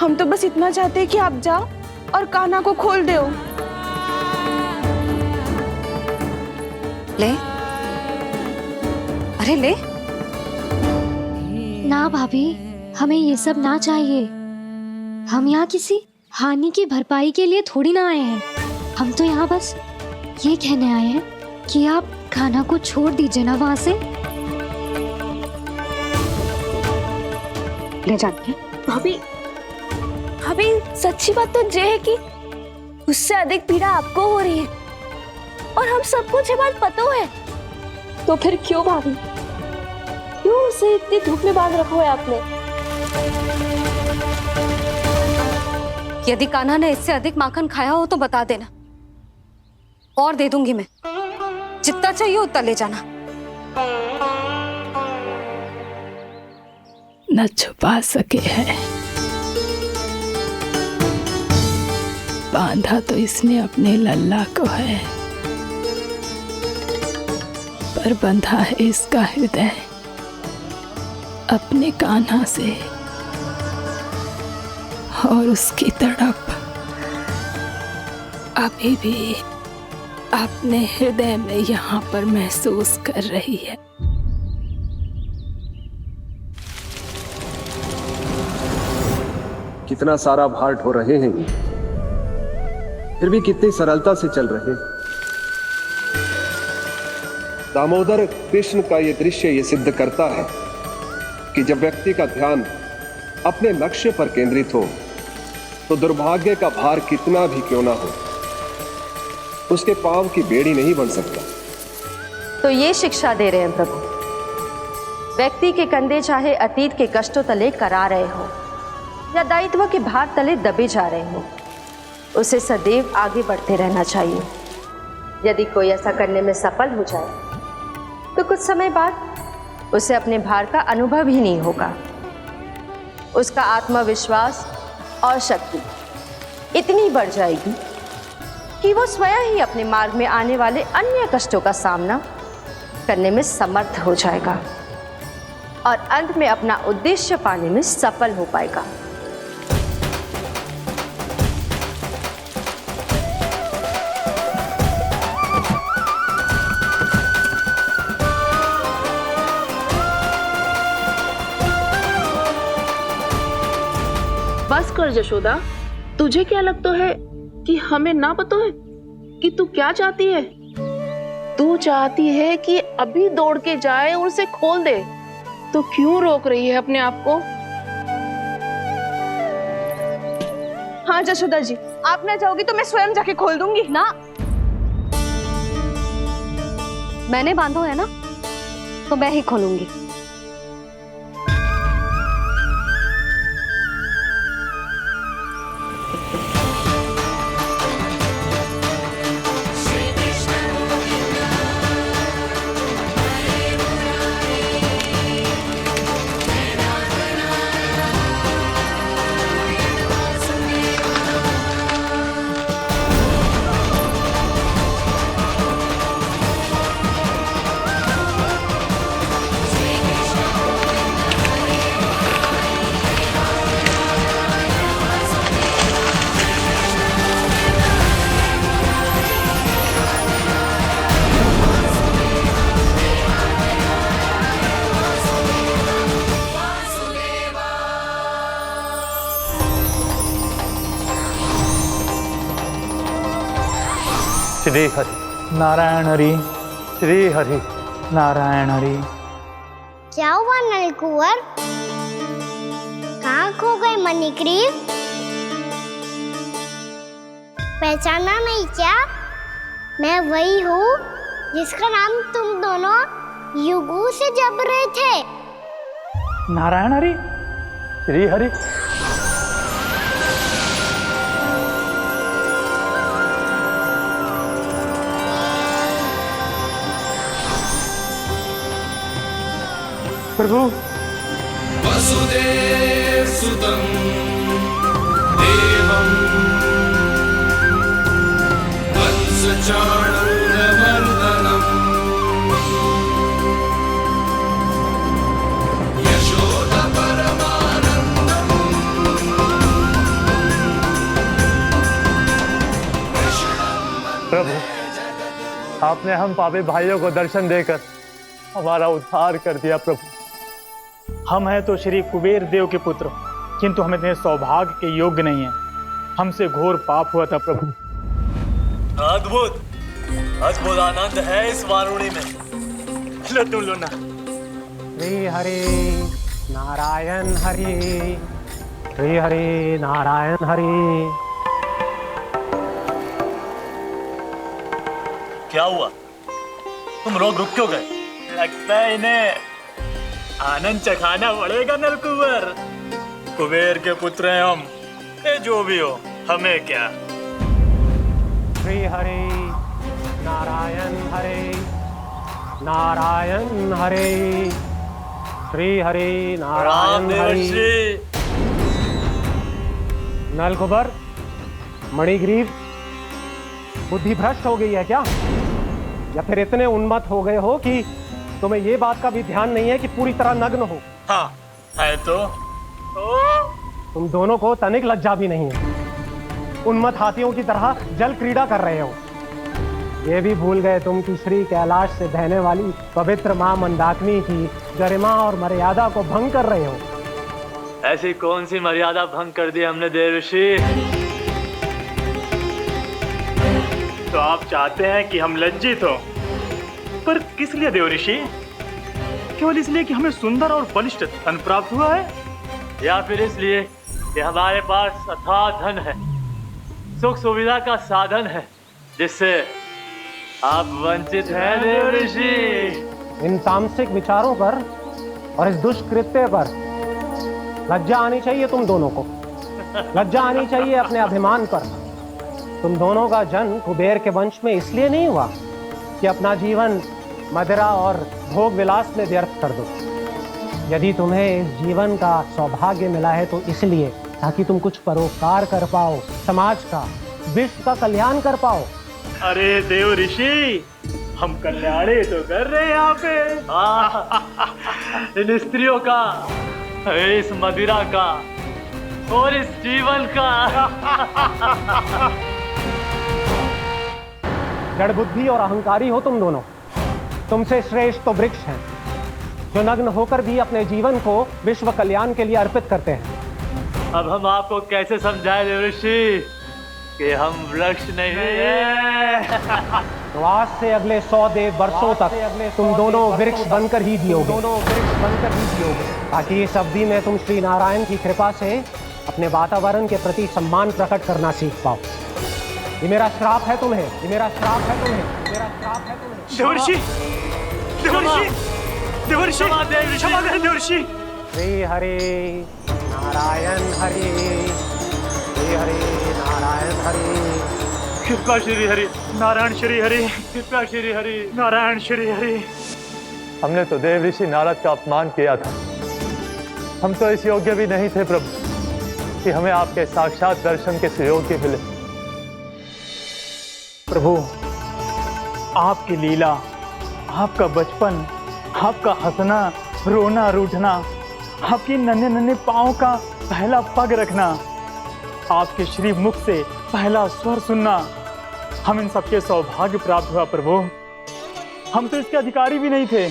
हम तो बस इतना चाहते हैं कि आप जाओ और कान्हा को खोल दो। ले, अरे ले। ना भाभी, हमें ये सब ना चाहिए। हम यहाँ किसी हानि की भरपाई के लिए थोड़ी ना आए हैं। हम तो यहाँ बस ये कहने आए हैं कि आप कान्हा को छोड़ दीजिए ना वहां से। ले जाती है भाभी, भाभी सच्ची बात तो ये है कि उससे अधिक पीड़ा आपको हो रही है और हम सबको ये बात पता है। तो फिर क्यों भाभी, क्यों उसे इतनी धूप में बांध रखा है आपने? यदि कान्हा ने इससे अधिक माखन खाया हो तो बता देना, और दे दूंगी मैं। जितना चाहिए उतना ले जाना। न छुपा सके है, बांधा तो इसने अपने लल्ला को है, पर बंधा है इसका हृदय। अपने कान्हा से और उसकी तड़प अभी भी अपने हृदय में यहाँ पर महसूस कर रही है। कितना सारा भार ढो रहे हैं, फिर भी कितनी सरलता से चल रहे हैं। दामोदर कृष्ण का यह दृश्य ये सिद्ध करता है कि जब व्यक्ति का ध्यान अपने लक्ष्य पर केंद्रित हो तो दुर्भाग्य का भार कितना भी क्यों ना हो, उसके पांव की बेड़ी नहीं बन सकता। तो ये शिक्षा दे रहे हैं प्रभु, व्यक्ति के कंधे चाहे अतीत के कष्टों तले करा रहे हो या दायित्व के भार तले दबे जा रहे हो, उसे सदैव आगे बढ़ते रहना चाहिए। यदि कोई ऐसा करने में सफल हो जाए तो कुछ समय बाद उसे अपने भार का अनुभव ही नहीं होगा। उसका आत्मविश्वास और शक्ति इतनी बढ़ जाएगी कि वो स्वयं ही अपने मार्ग में आने वाले अन्य कष्टों का सामना करने में समर्थ हो जाएगा और अंत में अपना उद्देश्य पाने में सफल हो पाएगा। बस कर यशोदा, तुझे क्या लगता है कि हमें ना पता है कि तू क्या चाहती है? तू चाहती है कि अभी दौड़ के जाए और उसे खोल दे, तो क्यों रोक रही है अपने आप को? हाँ यशोदा जी, आप ना चाहोगी तो मैं स्वयं जाके खोल दूंगी। ना, मैंने बांधो है ना, तो मैं ही खोलूंगी। श्री हरि नारायण हरि, श्री हरि नारायण हरि। क्या हुआ नलकुंवर? कहाँ खो गए मणिग्रीव? पहचाना नहीं क्या? मैं वही हूँ जिसका नाम तुम दोनों युगों से जप रहे थे। नारायण हरि, श्री हरि। प्रभु, वसुदेव सुतं देवं वत्सचाणूरमर्दनम् यशोदा परमानन्दम् प्रभु, आपने हम पापी भाइयों को दर्शन देकर हमारा उद्धार कर दिया। प्रभु, हम हैं तो श्री कुबेर देव के पुत्र, किंतु हम इतने सौभाग्य के योग्य नहीं हैं। हमसे घोर पाप हुआ था प्रभु। अद्भुत अद्भुत आनंद है इस वारुणी में। लो तुम लो ना। श्री हरि नारायण हरि, श्री हरि नारायण हरि। क्या हुआ? तुम रोक रुक क्यों गए? लगता है इन्हें आनंद चखाना पड़ेगा नलकुंवर। कुबेर के पुत्र हैं हम, जो भी हो हमें क्या। श्री हरि नारायण हरि, नारायण हरि, श्री हरि नारायण हरि। नलकुंवर, मणिग्रीव, बुद्धि भ्रष्ट हो गई है क्या? या फिर इतने उन्मत्त हो गए हो कि तुम्हें ये बात का भी ध्यान नहीं है कि पूरी तरह नग्न हो। हाँ है तो तुम दोनों को तनिक लज्जा भी नहीं है। उन्मत्त हाथियों की तरह जल क्रीड़ा कर रहे हो। ये भी भूल गए तुम कि श्री कैलाश से बहने वाली पवित्र मां मंदाकिनी की गरिमा और मर्यादा को भंग कर रहे हो। ऐसी कौन सी मर्यादा भंग कर दी हमने देवर्षि? तो आप चाहते हैं कि हम लज्जित हो, पर किस लिए देवर्षि? केवल इसलिए कि हमें सुंदर और बलिष्ठ धन प्राप्त हुआ है, या फिर इसलिए कि हमारे पास अथाह धन है, सुख सुविधा का साधन है, जिससे आप वंचित हैं देवर्षि? इन तामसिक विचारों पर और इस दुष्कृत्य पर लज्जा आनी चाहिए तुम दोनों को। लज्जा आनी चाहिए अपने अभिमान पर। तुम दोनों का जन्म कुबेर के वंश में इसलिए नहीं हुआ कि अपना जीवन मदिरा और भोग विलास में व्यर्थ कर दो। यदि तुम्हें इस जीवन का सौभाग्य मिला है तो इसलिए ताकि तुम कुछ परोपकार कर पाओ, समाज का, विश्व का कल्याण कर पाओ। अरे देव ऋषि, हम कल्याणी तो कर रहे हैं यहाँ पे। इन स्त्रियों का, इस मदिरा का और इस जीवन का। जड़ बुद्धि और अहंकारी हो तुम दोनों। तुमसे श्रेष्ठ तो वृक्ष हैं, जो नग्न होकर भी अपने जीवन को विश्व कल्याण के लिए अर्पित करते हैं। अब हम आपको कैसे समझाएं देवर्षि कि हम वृक्ष नहीं हैं? तो आज से अगले 100 वर्षों तक तुम दोनों वृक्ष बनकर ही जियोगे। ताकि इस अवधि में तुम श्री नारायण की कृपा से अपने वातावरण के प्रति सम्मान प्रकट करना सीख पाओ। ये मेरा श्राप है तुम्हें, ये मेरा श्राप है तुम्हें, मेरा श्राप है तुम्हें। देवर्षि, देवर्षि, देवर्षि, क्षमा करें देवर्षि। श्री हरि नारायण हरि, श्री हरि नारायण हरि। कृपा श्री हरि नारायण, श्री हरि कृपा श्री हरि नारायण, श्री हरि। हमने तो देव ऋषि नारद का अपमान किया था। हम तो इस योग्य भी नहीं थे प्रभु कि हमें आपके साक्षात दर्शन के सुयोग्य मिले। प्रभु, आपकी लीला, आपका बचपन, आपका हंसना, रोना, रूठना, आपकी नन्हे नन्हे पाँव का पहला पग रखना, आपके श्री मुख से पहला स्वर सुनना, हम इन सबके सौभाग्य प्राप्त हुआ प्रभु। हम तो इसके अधिकारी भी नहीं थे।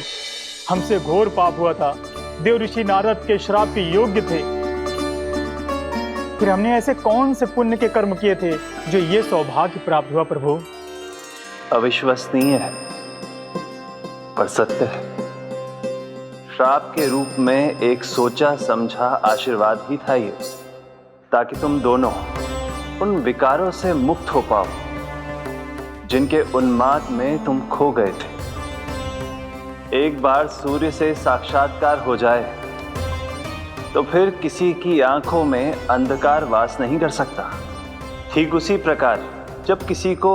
हमसे घोर पाप हुआ था, देव ऋषि नारद के श्राप के योग्य थे। फिर हमने ऐसे कौन से पुण्य के कर्म किए थे जो ये सौभाग्य प्राप्त हुआ प्रभु? अविश्वसनीय है पर सत्य है। श्राप के रूप में एक सोचा समझा आशीर्वाद ही था ये, ताकि तुम दोनों उन विकारों से मुक्त हो पाओ जिनके उन्माद में तुम खो गए थे। एक बार सूर्य से साक्षात्कार हो जाए तो फिर किसी की आंखों में अंधकार वास नहीं कर सकता। ठीक उसी प्रकार जब किसी को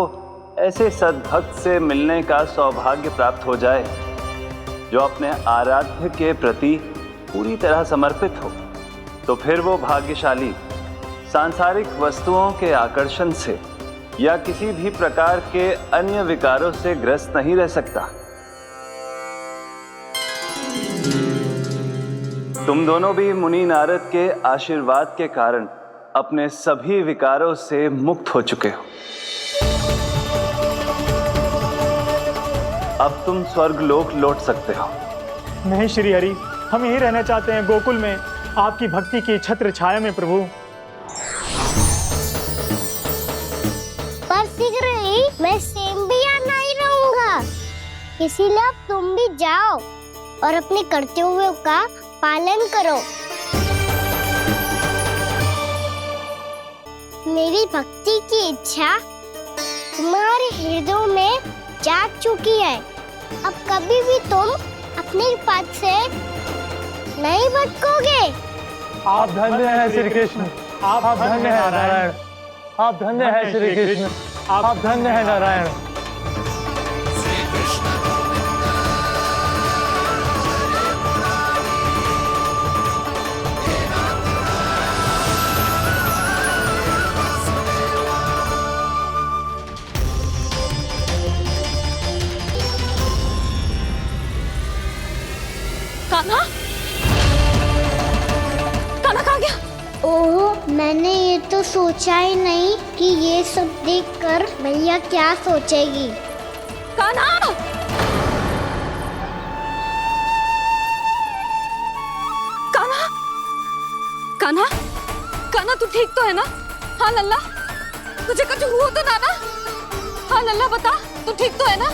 ऐसे सद्भक्त से मिलने का सौभाग्य प्राप्त हो जाए जो अपने आराध्य के प्रति पूरी तरह समर्पित हो, तो फिर वो भाग्यशाली सांसारिक वस्तुओं के आकर्षण से या किसी भी प्रकार के अन्य विकारों से ग्रस्त नहीं रह सकता। तुम दोनों भी मुनि नारद के आशीर्वाद के कारण अपने सभी विकारों से मुक्त हो चुके हो। अब तुम स्वर्गलोक लौट सकते हो। नहीं श्री हरि, हम यहीं रहना चाहते हैं, गोकुल में आपकी भक्ति की छत्र छाया में प्रभु। पर शीघ्र ही मैं सेम्बिया नहीं रहूंगा, इसीलिए अब तुम भी जाओ और अपने कर्तव्यों का पालन करो। मेरी भक्ति की इच्छा तुम्हारे हृदय में जाग चुकी है। अब कभी भी तुम अपने पद से नहीं भटकोगे। आप धन्य हैं श्री कृष्ण, आप धन्य हैं नारायण, आप धन्य हैं श्री कृष्ण, आप धन्य हैं नारायण। कान्हा, कान्हा कहाँ गया? ओह, मैंने ये तो सोचा ही नहीं कि ये सब देखकर भैया क्या सोचेगी। कान्हा! कान्हा! कान्हा! कान्हा तू ठीक तो है ना? हाँ लल्ला, तुझे कुछ हुआ तो ना? हाँ लल्ला बता, तू ठीक तो है ना?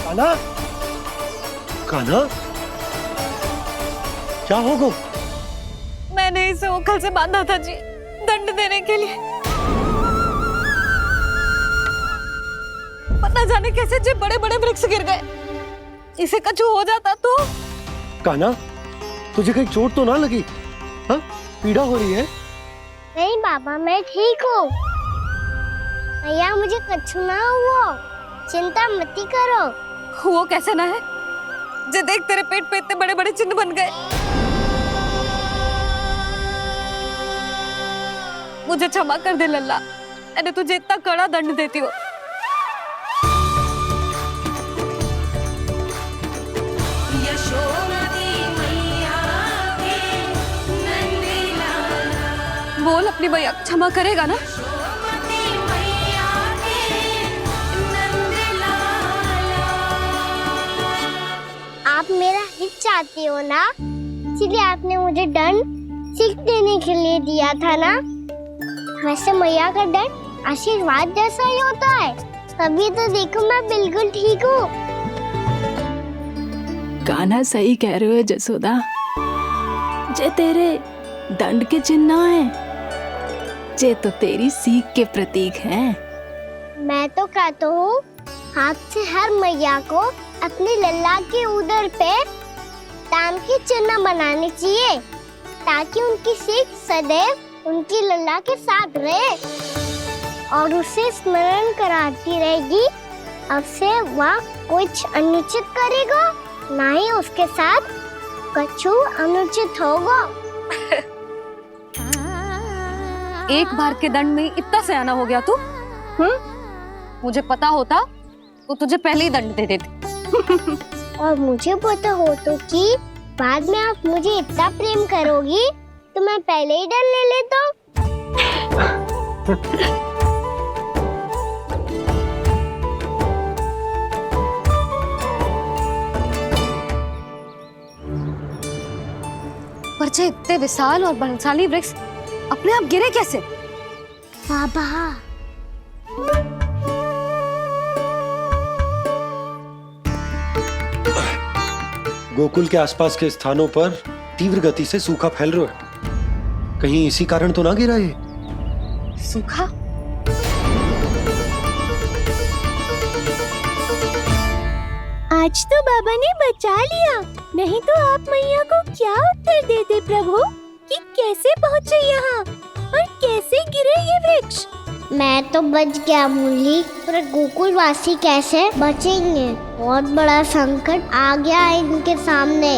कान्हा, कान्हा, क्या होगा? मैंने इसे ओखल से बांधा था जी, दंड देने के लिए। पता जाने कैसे जो बड़े बड़े वृक्ष गिर गए। इसे कुछ हो जाता तो? कान्हा, तुझे कहीं चोट तो ना लगी? हाँ, पीड़ा हो रही है? नहीं बाबा, मैं ठीक हूँ। भैया मुझे कुछ ना हुआ, चिंता मत करो। वो कैसे ना है? जे देख तेरे पेट पे इतने बड़े बड़े चिन्ह बन गए। मुझे क्षमा कर दे लल्ला, मैंने तुझे इतना कड़ा दंड देती हूँ। बोल अपनी भैया क्षमा करेगा ना? आप मेरा हित चाहते हो ना, इसलिए आपने मुझे दंड सीख देने के लिए दिया था ना। वैसे मैया का दंड आशीर्वाद जैसा ही होता है, तभी तो देखो मैं बिल्कुल ठीक हूँ। कान्हा सही कह रहे हो जसोदा, जे तेरे दंड के चिन्ह है, जे तो तेरी सीख के प्रतीक हैं। मैं तो कहता हूँ हाथ से हर मैया को अपने लल्ला के उदर पे ताम के चिन्ह बनाने चाहिए, ताकि उनकी सीख सदैव उनकी लल्ला के साथ रहे और उसे स्मरण कराती रहेगी। अब से वह कुछ अनुचित करेगा, ना ही उसके साथ कुछ अनुचित होगा। एक बार के दंड में इतना सयाना हो गया तू? मुझे पता होता तो तुझे पहले ही दंड दे देती। और मुझे पता हो तो कि बाद में आप मुझे इतना प्रेम करोगी तो मैं पहले ही दंड ले लेता। पर जे इतने विशाल और बलशाली वृक्ष अपने आप गिरे कैसे? बाबा, गोकुल के आसपास के स्थानों पर तीव्र गति से सूखा फैल रहा है। कहीं इसी कारण तो ना गिरा ये? सूखा? आज तो बाबा ने बचा लिया, नहीं तो आप मैया को क्या उत्तर देते प्रभु कि कैसे पहुँचे यहाँ और कैसे गिरे ये वृक्ष? मैं तो बच गया मुरली, पर गोकुल वासी कैसे बचेंगे? बहुत बड़ा संकट आ गया है इनके सामने।